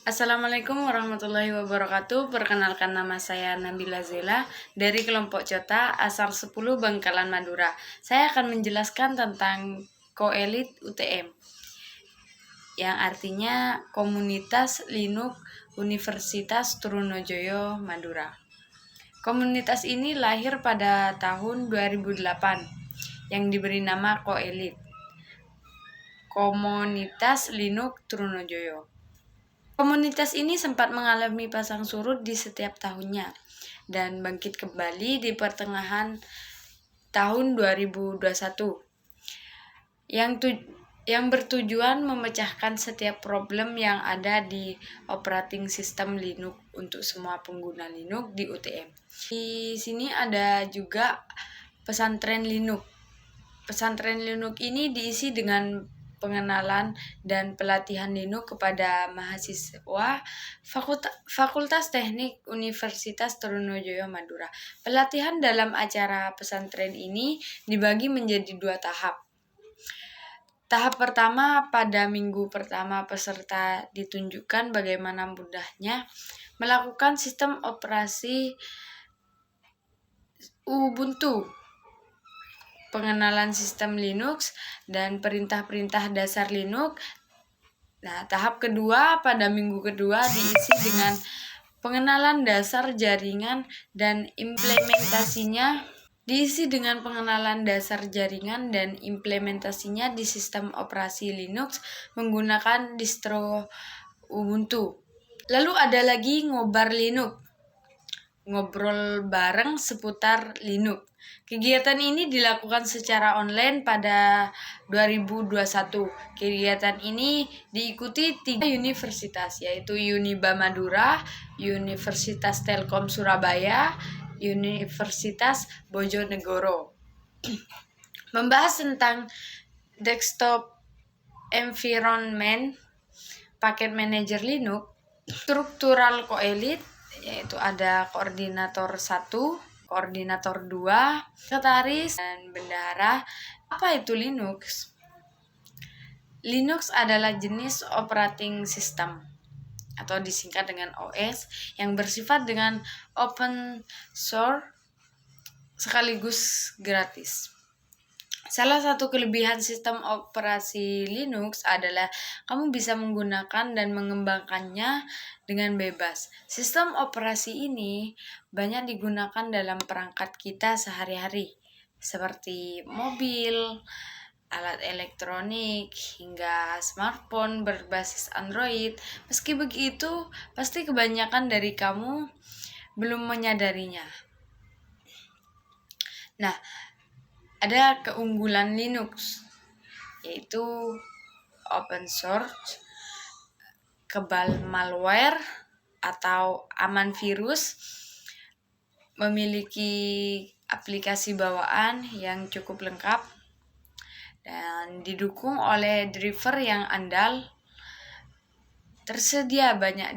Assalamualaikum warahmatullahi wabarakatuh. Perkenalkan, nama saya Nabila Zela dari kelompok Cota asal 10 Bangkalan Madura. Saya akan menjelaskan tentang Koelit UTM, yang artinya Komunitas Linux Universitas Trunojoyo Madura. Komunitas ini lahir pada tahun 2008 yang diberi nama Koelit, Komunitas Linux Trunojoyo. Komunitas ini sempat mengalami pasang surut di setiap tahunnya dan bangkit kembali di pertengahan tahun 2021 yang bertujuan memecahkan setiap problem yang ada di operating system Linux untuk semua pengguna Linux di UTM. Di sini ada juga pesantren Linux. Pesantren Linux ini diisi dengan pengenalan dan pelatihan Linux kepada mahasiswa Fakultas Teknik Universitas Trunojoyo Madura. Pelatihan dalam acara pesantren ini dibagi menjadi 2 tahap. Tahap pertama, pada minggu pertama peserta ditunjukkan bagaimana mudahnya melakukan sistem operasi Ubuntu, pengenalan sistem Linux, dan perintah-perintah dasar Linux. Nah, tahap kedua pada minggu kedua diisi dengan pengenalan dasar jaringan dan implementasinya di sistem operasi Linux menggunakan distro Ubuntu. Lalu ada lagi ngobar Linux, ngobrol bareng seputar Linux. Kegiatan ini dilakukan secara online pada 2021. Kegiatan ini diikuti 3 universitas, yaitu Uniba Madura, Universitas Telkom Surabaya, Universitas Bojonegoro. Membahas tentang desktop environment, paket manager Linux, struktural Koelit, yaitu ada koordinator 1, koordinator 2, sekretaris, dan bendahara. Apa itu Linux? Linux adalah jenis operating system atau disingkat dengan OS yang bersifat dengan open source sekaligus gratis. Salah satu kelebihan sistem operasi Linux adalah kamu bisa menggunakan dan mengembangkannya dengan bebas. Sistem operasi ini banyak digunakan dalam perangkat kita sehari-hari, seperti mobil, alat elektronik, hingga smartphone berbasis Android. Meski begitu, pasti kebanyakan dari kamu belum menyadarinya. Nah, ada keunggulan Linux, yaitu open source, kebal malware atau aman virus, memiliki aplikasi bawaan yang cukup lengkap, dan didukung oleh driver yang andal. Tersedia banyak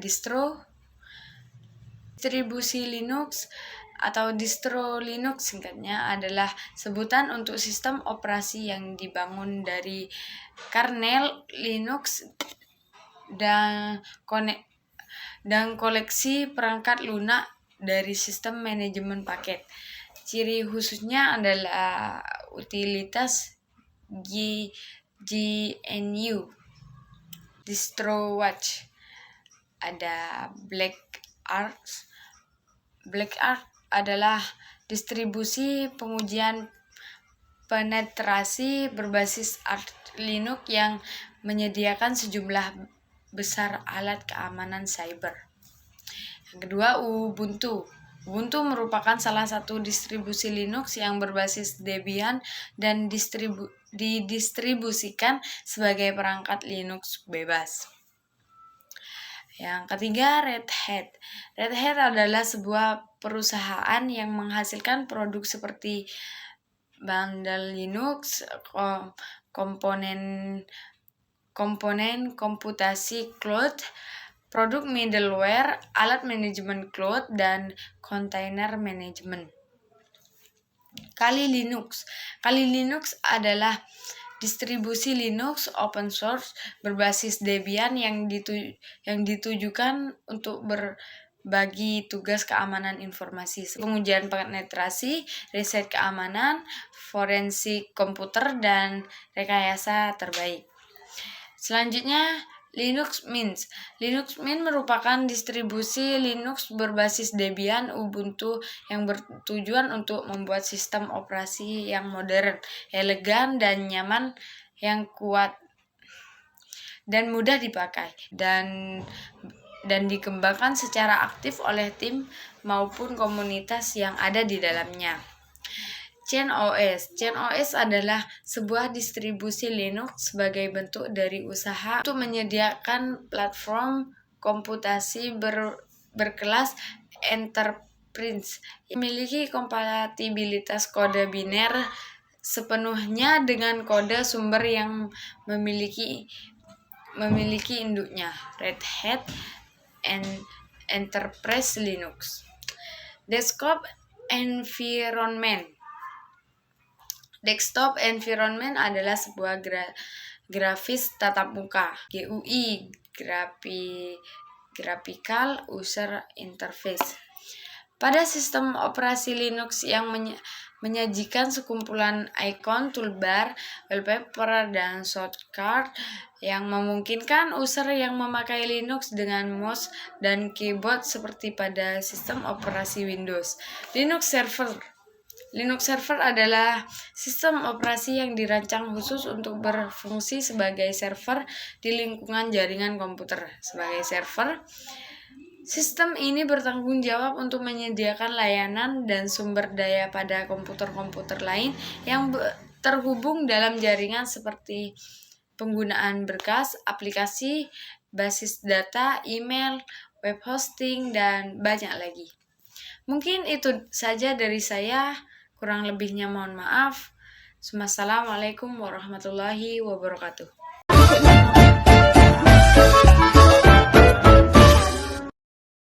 distribusi Linux atau distro Linux singkatnya adalah sebutan untuk sistem operasi yang dibangun dari kernel Linux dan koleksi perangkat lunak dari sistem manajemen paket. Ciri khususnya adalah utilitas GNU, DistroWatch, ada BlackArch adalah distribusi pengujian penetrasi berbasis Arch Linux yang menyediakan sejumlah besar alat keamanan cyber. Yang kedua, Ubuntu. Ubuntu merupakan salah satu distribusi Linux yang berbasis Debian dan didistribusikan sebagai perangkat Linux bebas. Yang ketiga, Red Hat. Red Hat adalah sebuah perusahaan yang menghasilkan produk seperti bundle Linux, komponen komputasi cloud, produk middleware, alat manajemen cloud, dan container management. Kali Linux adalah distribusi Linux open source berbasis Debian yang ditujukan untuk berbagi tugas keamanan informasi, pengujian penetrasi, riset keamanan, forensik komputer, dan rekayasa terbaik. Selanjutnya, Linux Mint. Linux Mint merupakan distribusi Linux berbasis Debian Ubuntu yang bertujuan untuk membuat sistem operasi yang modern, elegan, dan nyaman, yang kuat dan mudah dipakai, dan dikembangkan secara aktif oleh tim maupun komunitas yang ada di dalamnya. CentOS. CentOS adalah sebuah distribusi Linux sebagai bentuk dari usaha untuk menyediakan platform komputasi berkelas enterprise yang memiliki kompatibilitas kode biner sepenuhnya dengan kode sumber yang memiliki induknya, Red Hat Enterprise Linux. Desktop Environment. Desktop environment adalah sebuah grafis tatap muka (GUI) Graphical User Interface pada sistem operasi Linux yang menyajikan sekumpulan ikon, toolbar, wallpaper, dan shortcut yang memungkinkan user yang memakai Linux dengan mouse dan keyboard seperti pada sistem operasi Windows. Linux Server adalah sistem operasi yang dirancang khusus untuk berfungsi sebagai server di lingkungan jaringan komputer. Sebagai server, sistem ini bertanggung jawab untuk menyediakan layanan dan sumber daya pada komputer-komputer lain yang terhubung dalam jaringan, seperti penggunaan berkas, aplikasi, basis data, email, web hosting, dan banyak lagi. Mungkin itu saja dari saya. Kurang lebihnya mohon maaf. Wassalamualaikum warahmatullahi wabarakatuh.